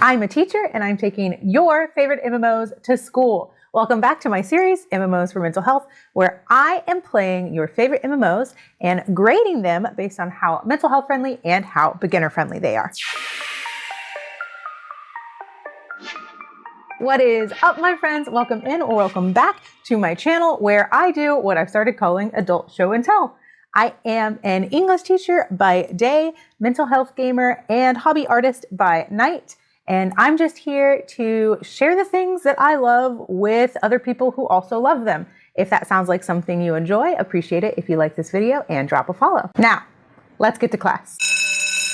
I'm a teacher and I'm taking your favorite MMOs to school. Welcome back to my series, MMOs for Mental Health, where I am playing your favorite MMOs and grading them based on how mental health friendly and how beginner friendly they are. What is up, my friends? Welcome in or welcome back to my channel where I do what I've started calling adult show and tell. I am an English teacher by day, mental health gamer, and hobby artist by night. And I'm just here to share the things that I love with other people who also love them. If that sounds like something you enjoy, appreciate it if you like this video and drop a follow. Now, let's get to class.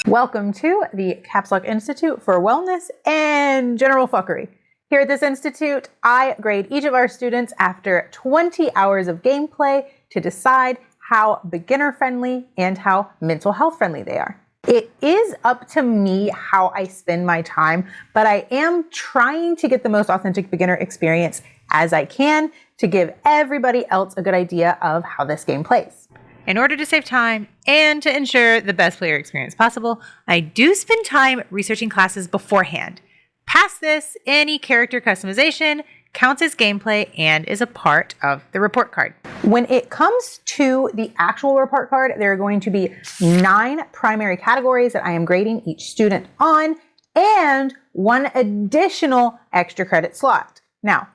Welcome to the Caps Lock Institute for Wellness and General Fuckery. Here at this institute, I grade each of our students after 20 hours of gameplay to decide how beginner friendly and how mental health friendly they are. It is up to me how I spend my time, but I am trying to get the most authentic beginner experience as I can to give everybody else a good idea of how this game plays. In order to save time and to ensure the best player experience possible, I do spend time researching classes beforehand. Past this, any character customization counts as gameplay and is a part of the report card. When it comes to the actual report card, there are going to be 9 primary categories that I am grading each student on and 1 additional extra credit slot. Now,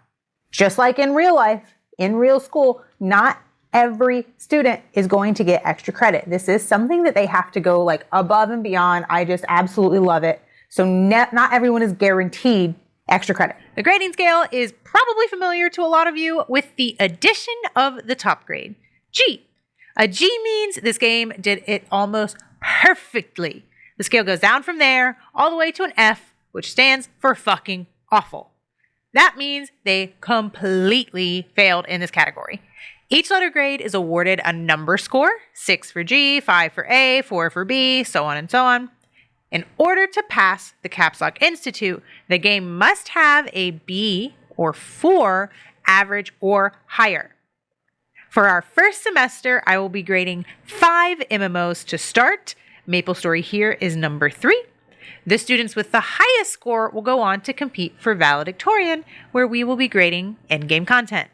just like in real life, in real school, not every student is going to get extra credit. This is something that they have to go like above and beyond. I just absolutely love it. So not everyone is guaranteed extra credit. The grading scale is probably familiar to a lot of you with the addition of the top grade, G. A G means this game did it almost perfectly. The scale goes down from there all the way to an F, which stands for fucking awful. That means they completely failed in this category. Each letter grade is awarded a number score, 6 for G, 5 for A, 4 for B, so on and so on. In order to pass the Caps Lock Institute, the game must have a B or 4 average or higher. For our first semester, I will be grading 5 MMOs to start. MapleStory here is number 3. The students with the highest score will go on to compete for valedictorian, where we will be grading in-game content.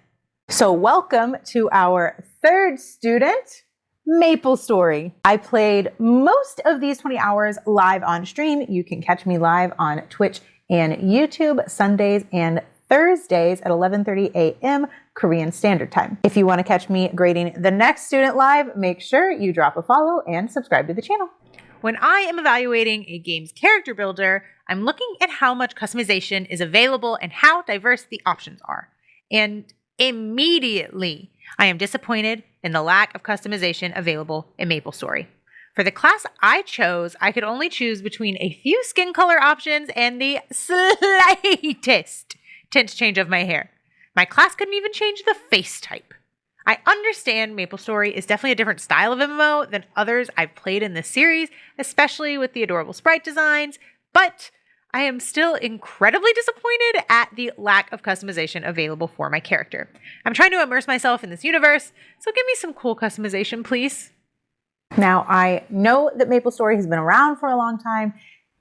So welcome to our third student, MapleStory. I played most of these 20 hours live on stream. You can catch me live on Twitch and YouTube Sundays and Thursdays at 11:30 a.m. Korean Standard Time. If you want to catch me grading the next student live, make sure you drop a follow and subscribe to the channel. When I am evaluating a game's character builder, I'm looking at how much customization is available and how diverse the options are. And immediately, I am disappointed in the lack of customization available in MapleStory. For the class I chose, I could only choose between a few skin color options and the slightest tint change of my hair. My class couldn't even change the face type. I understand MapleStory is definitely a different style of MMO than others I've played in this series, especially with the adorable sprite designs, but I am still incredibly disappointed at the lack of customization available for my character. I'm trying to immerse myself in this universe, so give me some cool customization, please. Now, I know that MapleStory has been around for a long time,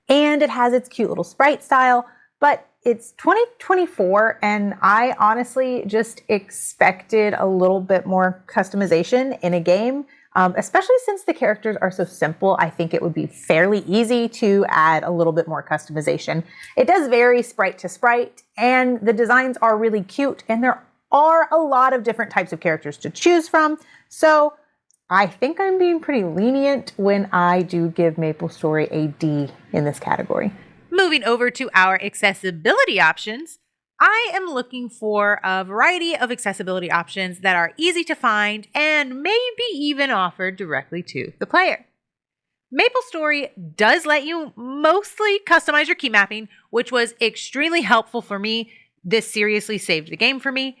and it has its cute little sprite style, but it's 2024, and I honestly just expected a little bit more customization in a game. Especially since the characters are so simple, I think it would be fairly easy to add a little bit more customization. It does vary sprite to sprite, and the designs are really cute, and there are a lot of different types of characters to choose from. So I think I'm being pretty lenient when I do give MapleStory a D in this category. Moving over to our accessibility options, I am looking for a variety of accessibility options that are easy to find and maybe even offered directly to the player. MapleStory does let you mostly customize your key mapping, which was extremely helpful for me. This seriously saved the game for me.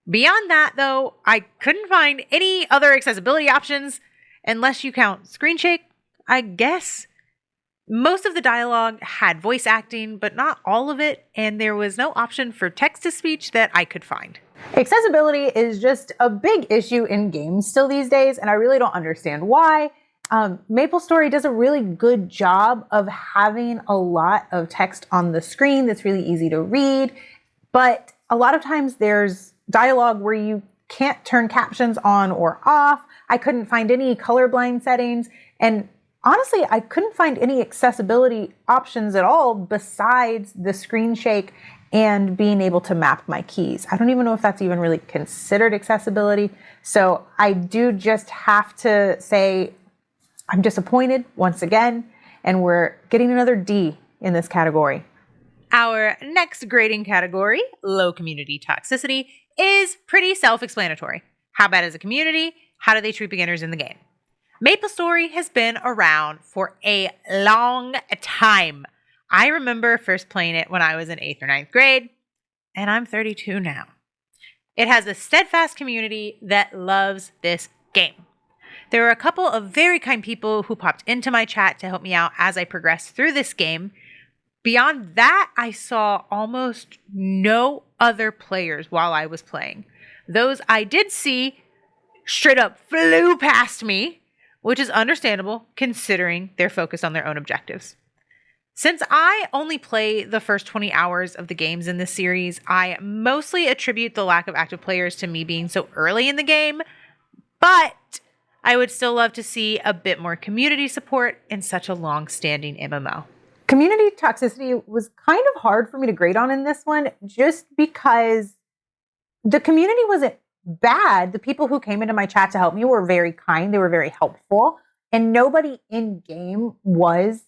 Beyond that, though, I couldn't find any other accessibility options unless you count screen shake, I guess. Most of the dialogue had voice acting, but not all of it, and there was no option for text-to-speech that I could find. Accessibility is just a big issue in games still these days, and I really don't understand why. MapleStory does a really good job of having a lot of text on the screen that's really easy to read, but a lot of times there's dialogue where you can't turn captions on or off. I couldn't find any colorblind settings, and honestly, I couldn't find any accessibility options at all besides the screen shake and being able to map my keys. I don't even know if that's even really considered accessibility. So I do just have to say I'm disappointed once again, and we're getting another D in this category. Our next grading category, low community toxicity, is pretty self-explanatory. How bad is the community? How do they treat beginners in the game? MapleStory has been around for a long time. I remember first playing it when I was in 8th or 9th grade, and I'm 32 now. It has a steadfast community that loves this game. There were a couple of very kind people who popped into my chat to help me out as I progressed through this game. Beyond that, I saw almost no other players while I was playing. Those I did see straight up flew past me, which is understandable considering they're focused on their own objectives. Since I only play the first 20 hours of the games in this series, I mostly attribute the lack of active players to me being so early in the game, but I would still love to see a bit more community support in such a long-standing MMO. Community toxicity was kind of hard for me to grade on in this one, just because the community wasn't bad. The people who came into my chat to help me were very kind. They were very helpful, and nobody in game was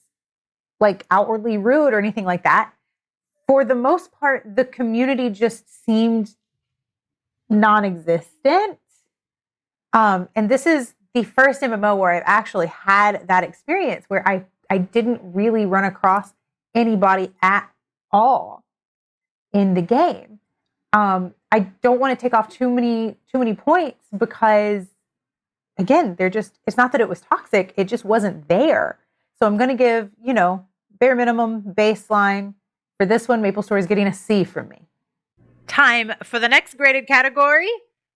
like outwardly rude or anything like that. For the most part, the community just seemed non-existent. And this is the first MMO where I've actually had that experience where I didn't really run across anybody at all in the game. I don't want to take off too many points because, again, it's not that it was toxic, it just wasn't there. So I'm going to give, bare minimum baseline. For this one, MapleStory is getting a C from me. Time for the next graded category,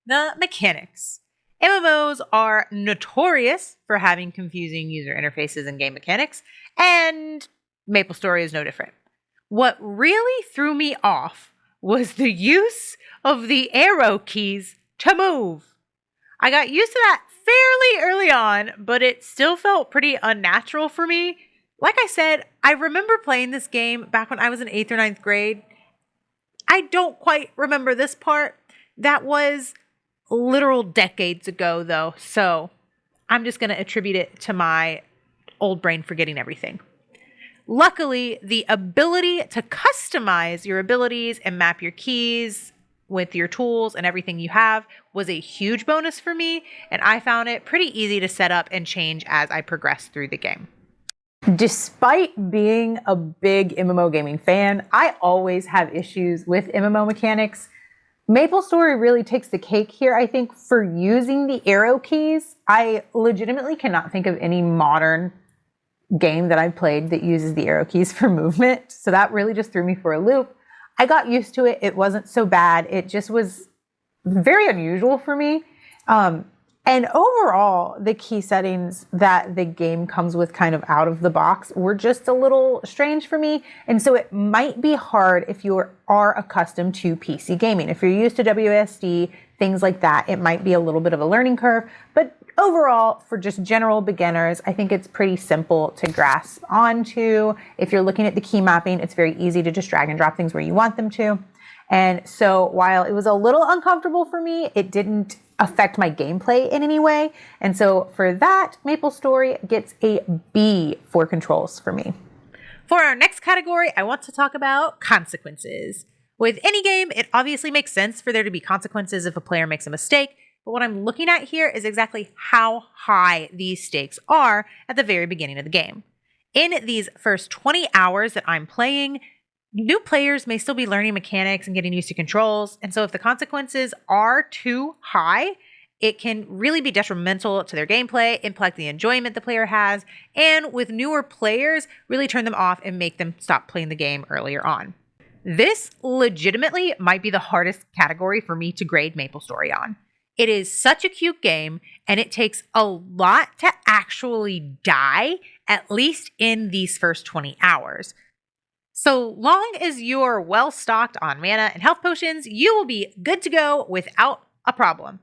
the mechanics. MMOs are notorious for having confusing user interfaces and game mechanics, and MapleStory is no different. What really threw me off was the use of the arrow keys to move. I got used to that fairly early on, but it still felt pretty unnatural for me. Like I said, I remember playing this game back when I was in 8th or 9th grade. I don't quite remember this part. That was literal decades ago, though, so I'm just going to attribute it to my old brain forgetting everything. Luckily, the ability to customize your abilities and map your keys with your tools and everything you have was a huge bonus for me, and I found it pretty easy to set up and change as I progressed through the game. Despite being a big MMO gaming fan, I always have issues with MMO mechanics. MapleStory really takes the cake here, I think, for using the arrow keys. I legitimately cannot think of any modern game that I've played that uses the arrow keys for movement. So that really just threw me for a loop. I got used to it. It wasn't so bad. It just was very unusual for me. And overall, the key settings that the game comes with kind of out of the box were just a little strange for me. And so it might be hard if you are accustomed to PC gaming. If you're used to WSD, things like that, it might be a little bit of a learning curve. But overall, for just general beginners, I think it's pretty simple to grasp onto. If you're looking at the key mapping, it's very easy to just drag and drop things where you want them to. And so while it was a little uncomfortable for me, it didn't affect my gameplay in any way. And so for that, MapleStory gets a B for controls for me. For our next category, I want to talk about consequences. With any game, it obviously makes sense for there to be consequences if a player makes a mistake, but what I'm looking at here is exactly how high these stakes are at the very beginning of the game. In these first 20 hours that I'm playing, new players may still be learning mechanics and getting used to controls, and so if the consequences are too high, it can really be detrimental to their gameplay, impact the enjoyment the player has, and with newer players, really turn them off and make them stop playing the game earlier on. This legitimately might be the hardest category for me to grade MapleStory on. It is such a cute game, and it takes a lot to actually die, at least in these first 20 hours. So long as you're well stocked on mana and health potions, you will be good to go without a problem.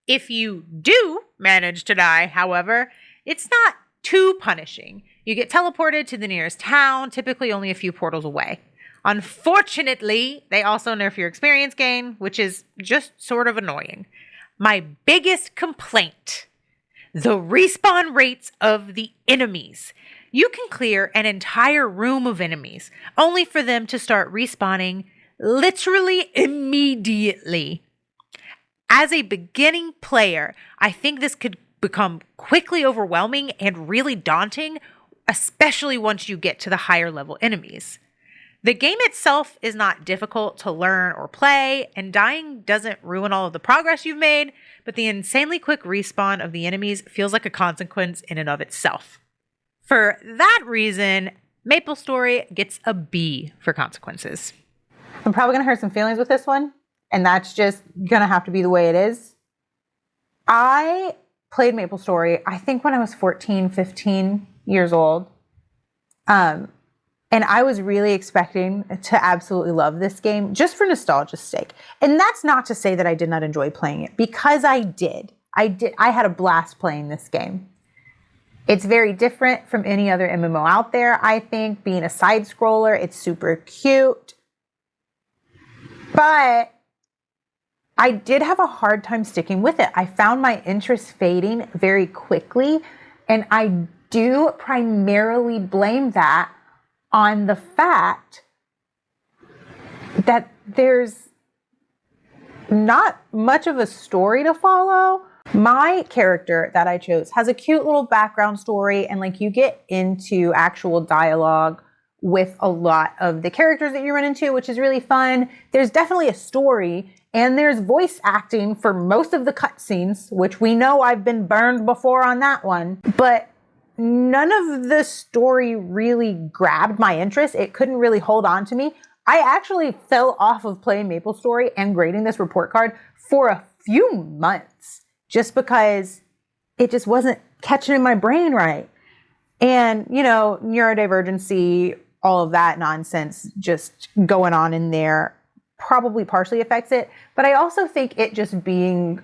If you do manage to die, however, it's not too punishing. You get teleported to the nearest town, typically only a few portals away. Unfortunately, they also nerf your experience gain, which is just sort of annoying. My biggest complaint: the respawn rates of the enemies. You can clear an entire room of enemies, only for them to start respawning literally immediately. As a beginning player, I think this could become quickly overwhelming and really daunting, especially once you get to the higher level enemies. The game itself is not difficult to learn or play, and dying doesn't ruin all of the progress you've made, but the insanely quick respawn of the enemies feels like a consequence in and of itself. For that reason, MapleStory gets a B for consequences. I'm probably going to hurt some feelings with this one, and that's just going to have to be the way it is. I played MapleStory, I think when I was 14, 15 years old. And I was really expecting to absolutely love this game just for nostalgia's sake. And that's not to say that I did not enjoy playing it, because I did. I had a blast playing this game. It's very different from any other MMO out there, I think. Being a side scroller, it's super cute. But I did have a hard time sticking with it. I found my interest fading very quickly, and I do primarily blame that on the fact that there's not much of a story to follow. My character that I chose has a cute little background story, and like you get into actual dialogue with a lot of the characters that you run into, which is really fun. There's definitely a story, and there's voice acting for most of the cutscenes, which we know I've been burned before on that one. But none of the story really grabbed my interest. It couldn't really hold on to me. I actually fell off of playing MapleStory and grading this report card for a few months just because it just wasn't catching in my brain right. And, you know, neurodivergency, all of that nonsense just going on in there probably partially affects it. But I also think it just being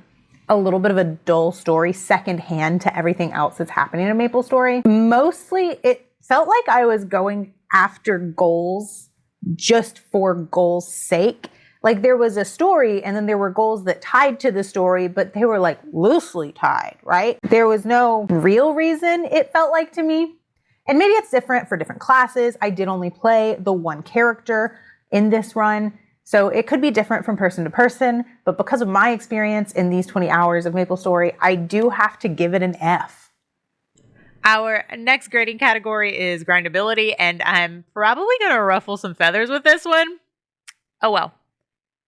a little bit of a dull story secondhand to everything else that's happening in MapleStory. Mostly it felt like I was going after goals just for goals' sake. Like there was a story and then there were goals that tied to the story, but they were like loosely tied, right? There was no real reason, it felt like to me. And maybe it's different for different classes. I did only play the one character in this run, so it could be different from person to person, but because of my experience in these 20 hours of MapleStory, I do have to give it an F. Our next grading category is grindability, and I'm probably going to ruffle some feathers with this one. Oh well.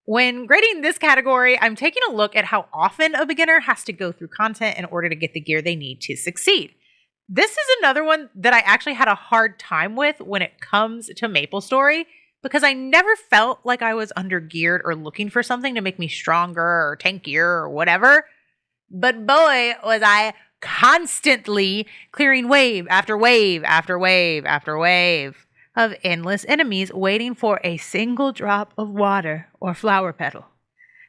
When grading this category, I'm taking a look at how often a beginner has to go through content in order to get the gear they need to succeed. This is another one that I actually had a hard time with when it comes to MapleStory, because I never felt like I was undergeared or looking for something to make me stronger or tankier or whatever. But boy, was I constantly clearing wave after wave after wave after wave of endless enemies waiting for a single drop of water or flower petal.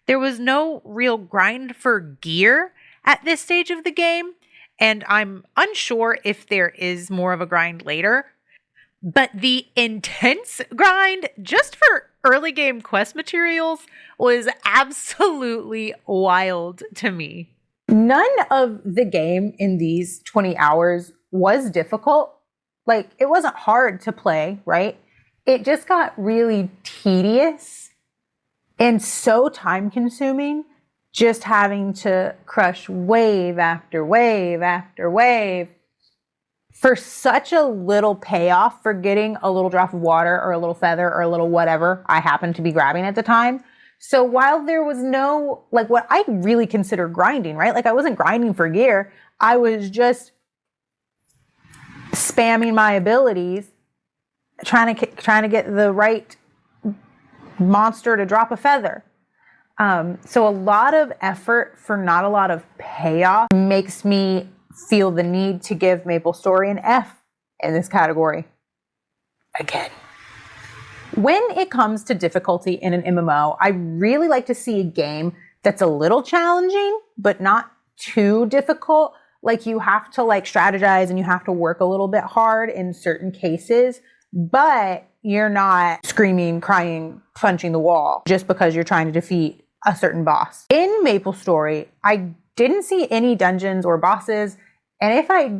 There was no real grind for gear at this stage of the game, and I'm unsure if there is more of a grind later. But the intense grind just for early game quest materials was absolutely wild to me. None of the game in these 20 hours was difficult. Like, it wasn't hard to play, right? It just got really tedious and so time consuming, just having to crush wave after wave after wave for such a little payoff for getting a little drop of water or a little feather or a little whatever I happened to be grabbing at the time. So while there was no, like what I really consider grinding, right? Like I wasn't grinding for gear. I was just spamming my abilities, trying to get the right monster to drop a feather. So a lot of effort for not a lot of payoff makes me feel the need to give MapleStory an F in this category. Again. When it comes to difficulty in an MMO, I really like to see a game that's a little challenging, but not too difficult. Like you have to like strategize and you have to work a little bit hard in certain cases, but you're not screaming, crying, punching the wall just because you're trying to defeat a certain boss. In MapleStory, I didn't see any dungeons or bosses. And if I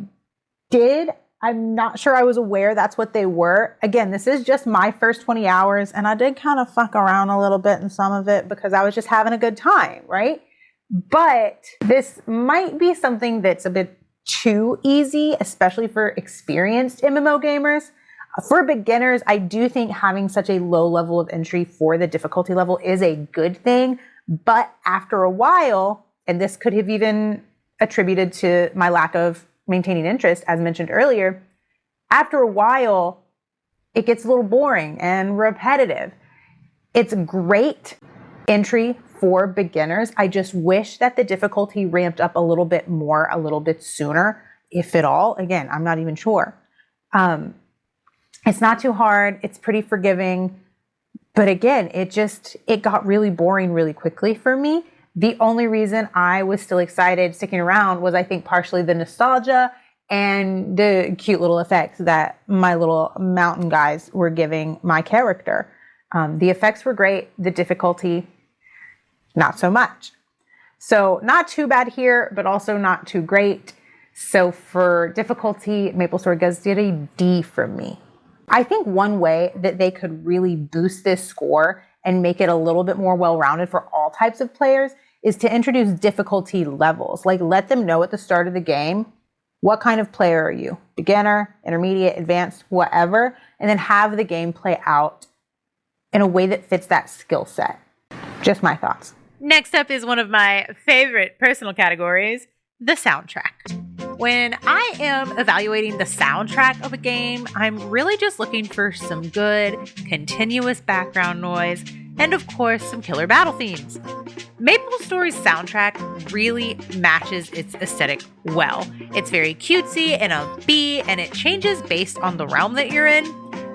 did, I'm not sure I was aware that's what they were. Again, this is just my first 20 hours and I did kind of fuck around a little bit in some of it because I was just having a good time, right? But this might be something that's a bit too easy, especially for experienced MMO gamers. For beginners, I do think having such a low level of entry for the difficulty level is a good thing. But after a while, and this could have even attributed to my lack of maintaining interest, as mentioned earlier, after a while, it gets a little boring and repetitive. It's great entry for beginners. I just wish that the difficulty ramped up a little bit more, a little bit sooner, if at all. Again, I'm not even sure. It's not too hard. It's pretty forgiving. But again, it got really boring really quickly for me. The only reason I was still excited sticking around was I think partially the nostalgia and the cute little effects that my little mountain guys were giving my character. The effects were great. The difficulty, not so much. So not too bad here, but also not too great. So for difficulty, MapleStory did a D from me. I think one way that they could really boost this score and make it a little bit more well-rounded for all types of players is to introduce difficulty levels. Like let them know at the start of the game, what kind of player are you? Beginner, intermediate, advanced, whatever, and then have the game play out in a way that fits that skill set. Just my thoughts. Next up is one of my favorite personal categories, the soundtrack. When I am evaluating the soundtrack of a game, I'm really just looking for some good, continuous background noise, and of course, some killer battle themes. MapleStory's soundtrack really matches its aesthetic well. It's very cutesy and upbeat, and it changes based on the realm that you're in.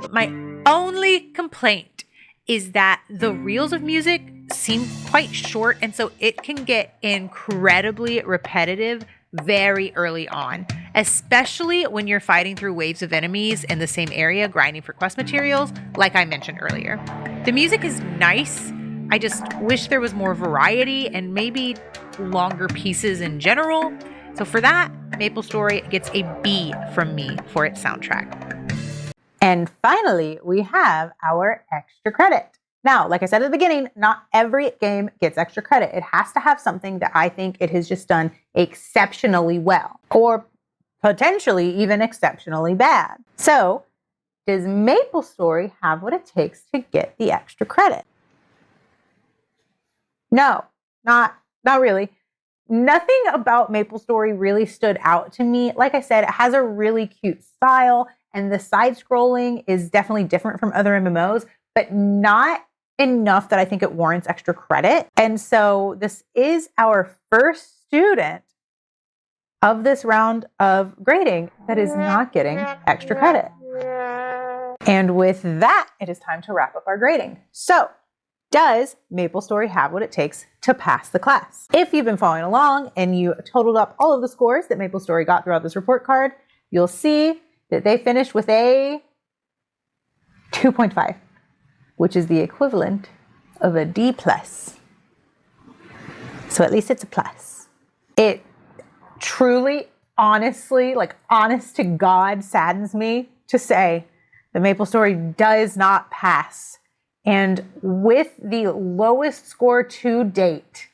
But my only complaint is that the reels of music seem quite short, and so it can get incredibly repetitive very early on, especially when you're fighting through waves of enemies in the same area, grinding for quest materials, like I mentioned earlier. The music is nice. I just wish there was more variety and maybe longer pieces in general. So for that, MapleStory gets a B from me for its soundtrack. And finally, we have our extra credit. Now, like I said at the beginning, not every game gets extra credit. It has to have something that I think it has just done exceptionally well, or potentially even exceptionally bad. So, does MapleStory have what it takes to get the extra credit? No, not really. Nothing about MapleStory really stood out to me. Like I said, it has a really cute style, and the side scrolling is definitely different from other MMOs, but not enough that I think it warrants extra credit. And so this is our first student of this round of grading that is not getting extra credit. And with that, it is time to wrap up our grading. So, does MapleStory have what it takes to pass the class? If you've been following along and you totaled up all of the scores that MapleStory got throughout this report card, you'll see that they finished with a 2.5. which is the equivalent of a D+. So at least it's a plus. It truly, honestly, like honest to God, saddens me to say that MapleStory does not pass. And with the lowest score to date,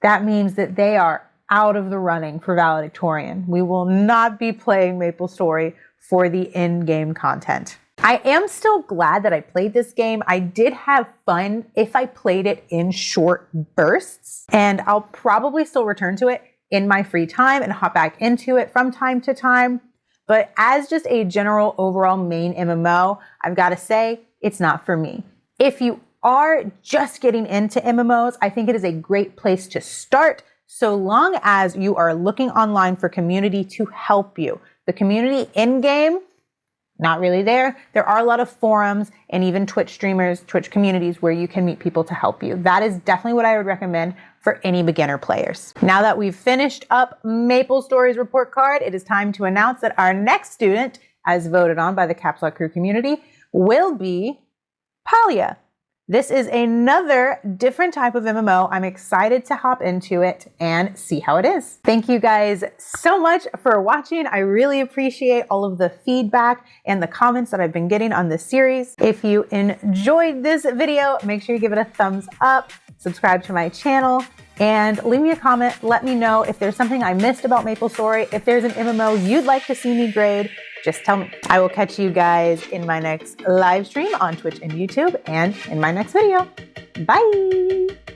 that means that they are out of the running for valedictorian. We will not be playing MapleStory for the in-game content. I am still glad that I played this game. I did have fun if I played it in short bursts, and I'll probably still return to it in my free time and hop back into it from time to time. But as just a general overall main MMO, I've got to say it's not for me. If you are just getting into MMOs, I think it is a great place to start, so long as you are looking online for community to help you. The community in-game, not really there. There are a lot of forums and even Twitch streamers, Twitch communities where you can meet people to help you. That is definitely what I would recommend for any beginner players. Now that we've finished up MapleStory's report card, it is time to announce that our next student, as voted on by the Caps Lock Crew community, will be Palia. This is another different type of MMO. I'm excited to hop into it and see how it is. Thank you guys so much for watching. I really appreciate all of the feedback and the comments that I've been getting on this series. If you enjoyed this video, make sure you give it a thumbs up, subscribe to my channel, and leave me a comment. Let me know if there's something I missed about MapleStory. If there's an MMO you'd like to see me grade, just tell me. I will catch you guys in my next live stream on Twitch and YouTube and in my next video. Bye!